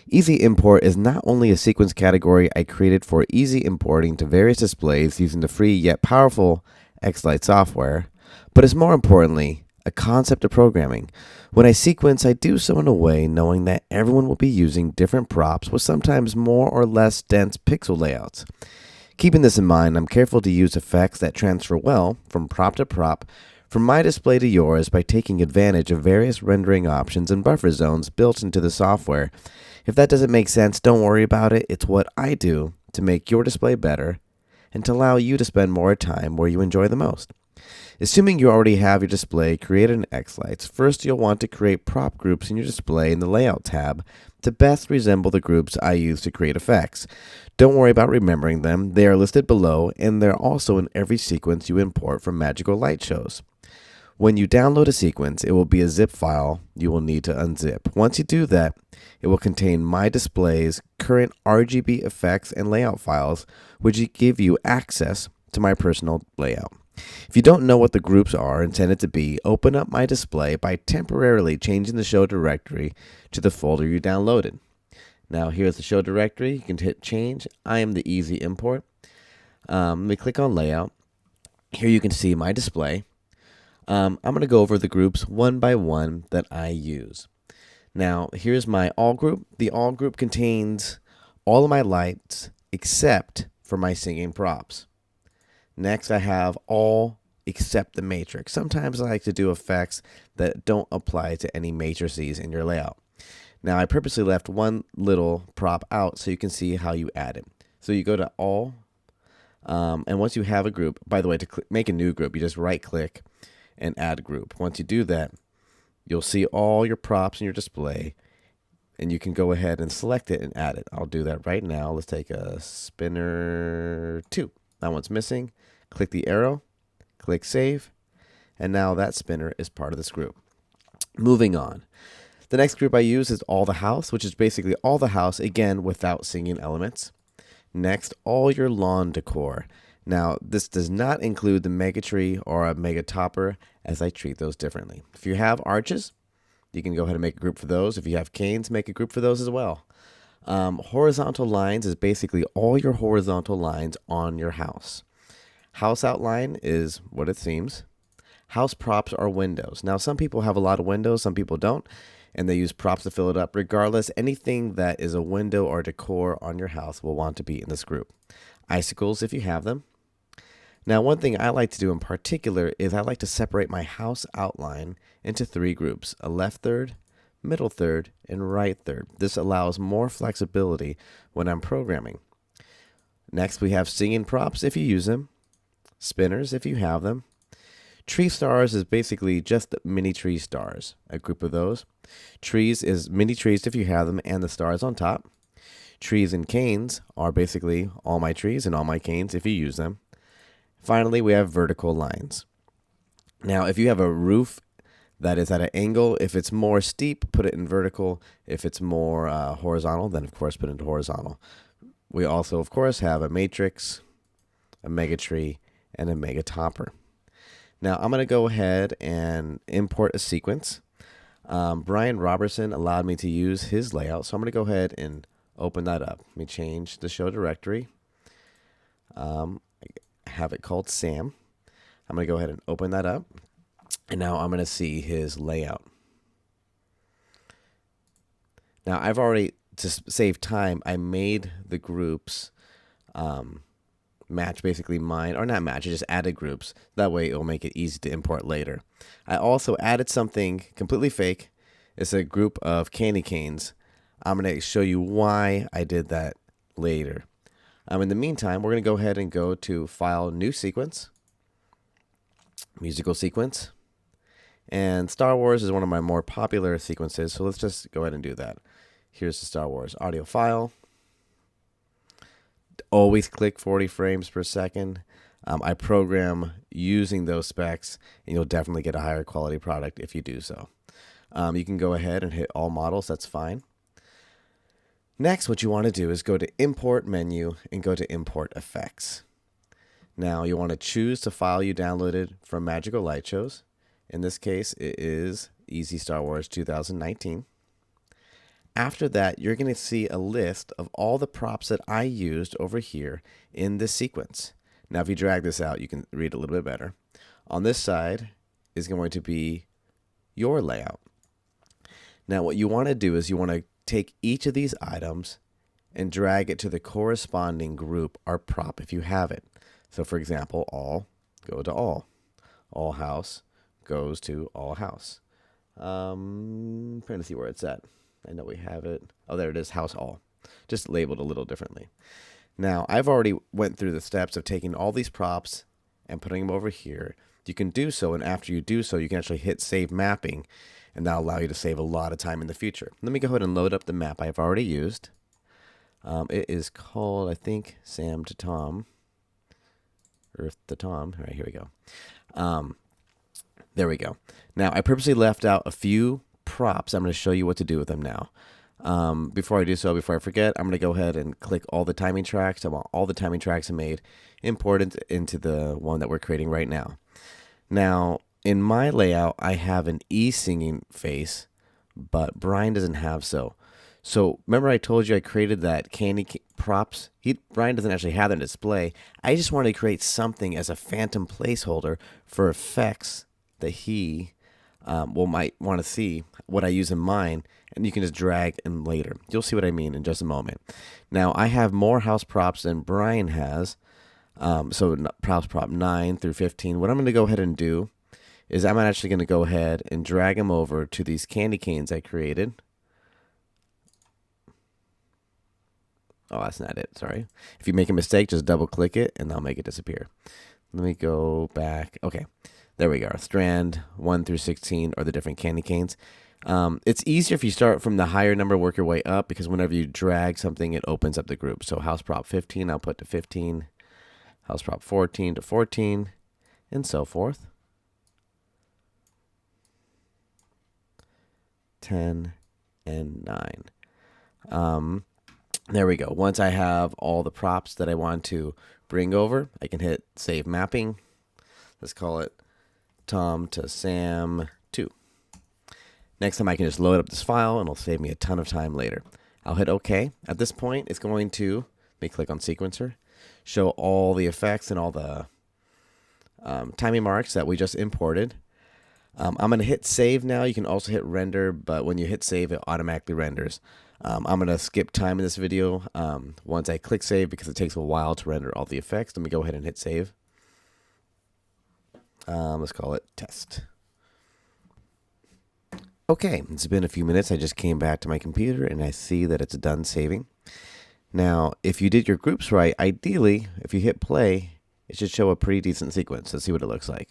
Easy Import is not only a sequence category I created for easy importing to various displays using the free yet powerful Xlite software, but is more importantly a concept of programming. When I sequence, I do so in a way knowing that everyone will be using different props with sometimes more or less dense pixel layouts. Keeping this in mind, I'm careful to use effects that transfer well from prop to prop, from my display to yours, by taking advantage of various rendering options and buffer zones built into the software. If that doesn't make sense, don't worry about it. It's what I do to make your display better and to allow you to spend more time where you enjoy the most. Assuming you already have your display created in Xlights, first you'll want to create prop groups in your display in the Layout tab to best resemble the groups I use to create effects. Don't worry about remembering them. They are listed below, and they're also in every sequence you import from Magical Light Shows. When you download a sequence, it will be a zip file you will need to unzip. Once you do that, it will contain my display's current RGB effects and layout files, which give you access to my personal layout. If you don't know what the groups are intended to be, open up my display by temporarily changing the show directory to the folder you downloaded. Now here's the show directory. You can hit change. I am the easy import. Let me click on layout. Here you can see my display. I'm going to go over the groups one by one that I use. Now here's my all group. The all group contains all of my lights except for my singing props. Next, I have all except the matrix. Sometimes I like to do effects that don't apply to any matrices in your layout. Now, I purposely left one little prop out so you can see how you add it. So you go to all, and once you have a group, by the way, to make a new group, you just right-click and add group. Once you do that, you'll see all your props in your display, and you can go ahead and select it and add it. I'll do that right now. Let's take a spinner 2. That one's missing. Click the arrow, click save, and now that spinner is part of this group. Moving on. The next group I use is all the house, which is basically all the house, again, without singing elements. Next, all your lawn decor. Now, this does not include the megatree or a megatopper, as I treat those differently. If you have arches, you can go ahead and make a group for those. If you have canes, make a group for those as well. Horizontal lines is basically all your horizontal lines on your house. House outline is what it seems. House props are windows. Now, some people have a lot of windows, some people don't, and they use props to fill it up. Regardless, anything that is a window or decor on your house will want to be in this group. Icicles, if you have them. Now, one thing I like to do in particular is I like to separate my house outline into 3 groups: a left third, middle third, and right third. This allows more flexibility when I'm programming. Next, we have singing props if you use them, spinners if you have them. Tree stars is basically just mini tree stars, a group of those. Trees is mini trees if you have them and the stars on top. Trees and canes are basically all my trees and all my canes if you use them. Finally, we have vertical lines. Now, if you have a roof that is at an angle, if it's more steep, put it in vertical. If it's more horizontal, then of course put it into horizontal. We also, of course, have a matrix, a megatree, and a megatopper. Now, I'm going to go ahead and import a sequence. Brian Robertson allowed me to use his layout, so I'm going to go ahead and open that up. Let me change the show directory. Have it called Sam. I'm going to go ahead and open that up. And now I'm going to see his layout. Now, I've already, to save time, I made the groups match basically mine, or not match, I just added groups. That way it will make it easy to import later. I also added something completely fake. It's a group of candy canes. I'm going to show you why I did that later. In the meantime, we're going to go ahead and go to File, New Sequence, Musical Sequence. And Star Wars is one of my more popular sequences, so let's just go ahead and do that. Here's the Star Wars audio file. Always click 40 frames per second. I program using those specs, and you'll definitely get a higher quality product if you do so. You can go ahead and hit all models, that's fine. Next, what you want to do is go to Import menu and go to Import Effects. Now, you want to choose the file you downloaded from Magical Light Shows. In this case, it is Easy Star Wars 2019. After that, you're going to see a list of all the props that I used over here in this sequence. Now, if you drag this out, you can read a little bit better. On this side is going to be your layout. Now, what you want to do is you want to take each of these items and drag it to the corresponding group or prop if you have it. So, for example, all, go to all. All house goes to all house. I'm trying to see where it's at. I know we have it. Oh, there it is, house all. Just labeled a little differently. Now, I've already went through the steps of taking all these props and putting them over here. You can do so, and after you do so, you can actually hit save mapping, and that'll allow you to save a lot of time in the future. Let me go ahead and load up the map I've already used. It is called, I think, Sam to Tom. Earth to Tom. All right, here we go. There we go. Now, I purposely left out a few props. I'm going to show you what to do with them now. Before I do so, before I forget, I'm going to go ahead and click all the timing tracks. I want all the timing tracks I made imported into the one that we're creating right now. Now, in my layout, I have an E singing face, but Brian doesn't have so. So remember I told you I created that props? Brian doesn't actually have that display. I just wanted to create something as a phantom placeholder for effects that he might want to see what I use in mine, and you can just drag in later. You'll see what I mean in just a moment. Now, I have more house props than Brian has, so house prop 9 through 15. What I'm going to go ahead and do is I'm actually going to go ahead and drag them over to these candy canes I created. Oh, that's not it. Sorry. If you make a mistake, just double click it and I'll make it disappear. Let me go back. Okay. There we go. Strand 1 through 16 are the different candy canes. It's easier if you start from the higher number, work your way up, because whenever you drag something, it opens up the group. So house prop 15, I'll put to 15. House prop 14 to 14, and so forth. 10 and 9. There we go. Once I have all the props that I want to bring over, I can hit save mapping. Let's call it Tom to Sam 2. Next time I can just load up this file and it'll save me a ton of time later. I'll hit OK. At this point, it's going to, let me click on sequencer, show all the effects and all the timing marks that we just imported. I'm going to hit save now. You can also hit render, but when you hit save, it automatically renders. I'm going to skip time in this video once I click save because it takes a while to render all the effects. Let me go ahead and hit save. Let's call it test. Okay, it's been a few minutes. I just came back to my computer and I see that it's done saving. Now, if you did your groups right, ideally, if you hit play, it should show a pretty decent sequence. Let's see what it looks like.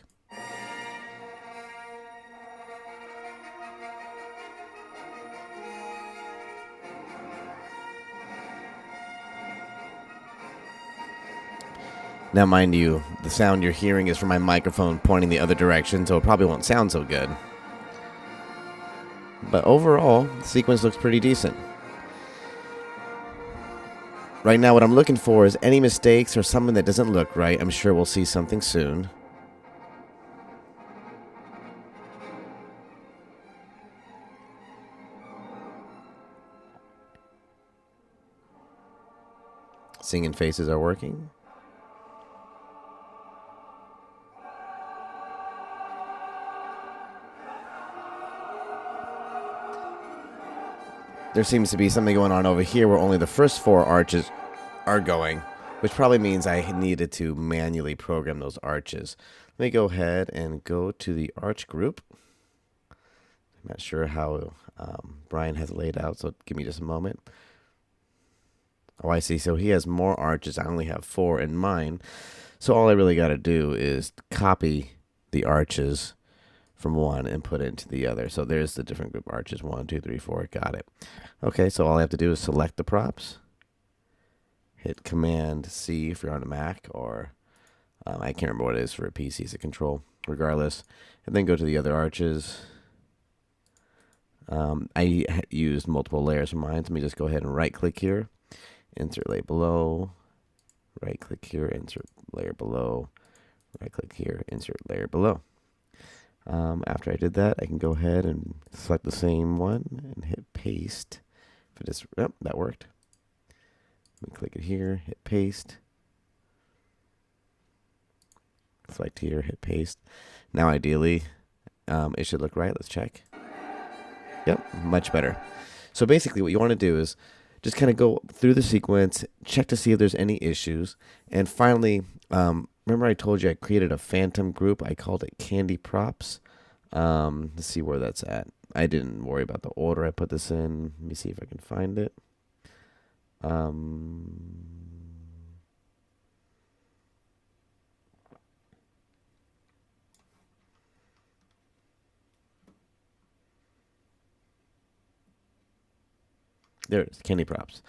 Now, mind you, the sound you're hearing is from my microphone pointing the other direction, so it probably won't sound so good. But overall, the sequence looks pretty decent. Right now, what I'm looking for is any mistakes or something that doesn't look right. I'm sure we'll see something soon. Singing faces are working. There seems to be something going on over here where only the first 4 arches are going, which probably means I needed to manually program those arches. Let me go ahead and go to the arch group. I'm not sure how Brian has it laid out, so give me just a moment. Oh, I see. So he has more arches. I only have 4 in mine. So all I really got to do is copy the arches from one and put it into the other. So there's the different group arches. 1, 2, 3, 4. Got it. Okay, so all I have to do is select the props. Hit Command C if you're on a Mac, or I can't remember what it is for a PC. It's a control, regardless. And then go to the other arches. I used multiple layers for mine. So let me just go ahead and right click here. Insert layer below. Right click here. Insert layer below. Right click here. Insert layer below. After I did that, I can go ahead and select the same one and hit paste If it is, yep, that worked. Let me click it here, hit paste. Select here, hit paste. Now ideally, it should look right. Let's check. Yep, much better. So basically what you want to do is just kind of go through the sequence, check to see if there's any issues, and finally, remember I told you I created a phantom group. I called it Candy Props. Let's see where that's at. I didn't worry about the order I put this in. Let me see if I can find it. There it is, Candy Props.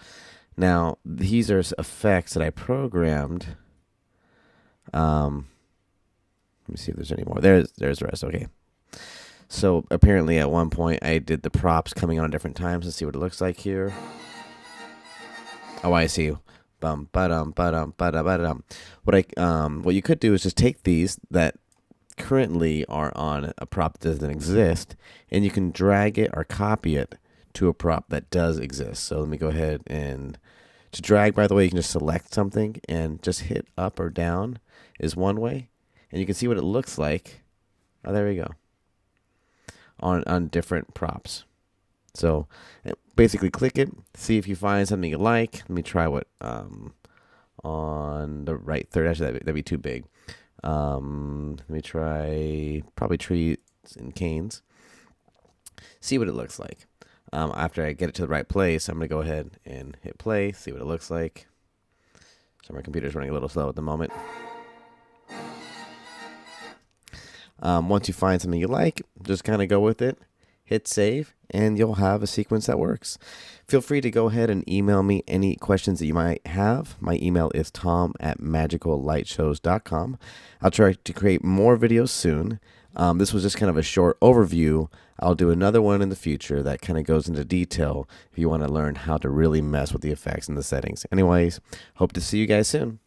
Now, these are effects that I programmed. Let me see if there's any more. There's the rest. Okay. So apparently at one point I did the props coming on at different times. Let's see what it looks like here. Oh, I see. Bum ba-dum ba-dum ba-dum ba-dum. What you could do is just take these that currently are on a prop that doesn't exist, and you can drag it or copy it to a prop that does exist. So let me go ahead and to drag, by the way, you can just select something and just hit up or down is one way. And you can see what it looks like. Oh, there we go. On different props. So basically click it, see if you find something you like. Let me try what on the right third. Actually, that'd be too big. Let me try probably trees and canes. See what it looks like. After I get it to the right place, I'm going to go ahead and hit play, see what it looks like. So my computer's running a little slow at the moment. Once you find something you like, just kind of go with it, hit save, and you'll have a sequence that works. Feel free to go ahead and email me any questions that you might have. My email is tom@magicallightshows.com. I'll try to create more videos soon. This was just kind of a short overview. I'll do another one in the future that kind of goes into detail if you want to learn how to really mess with the effects and the settings. Anyways, hope to see you guys soon.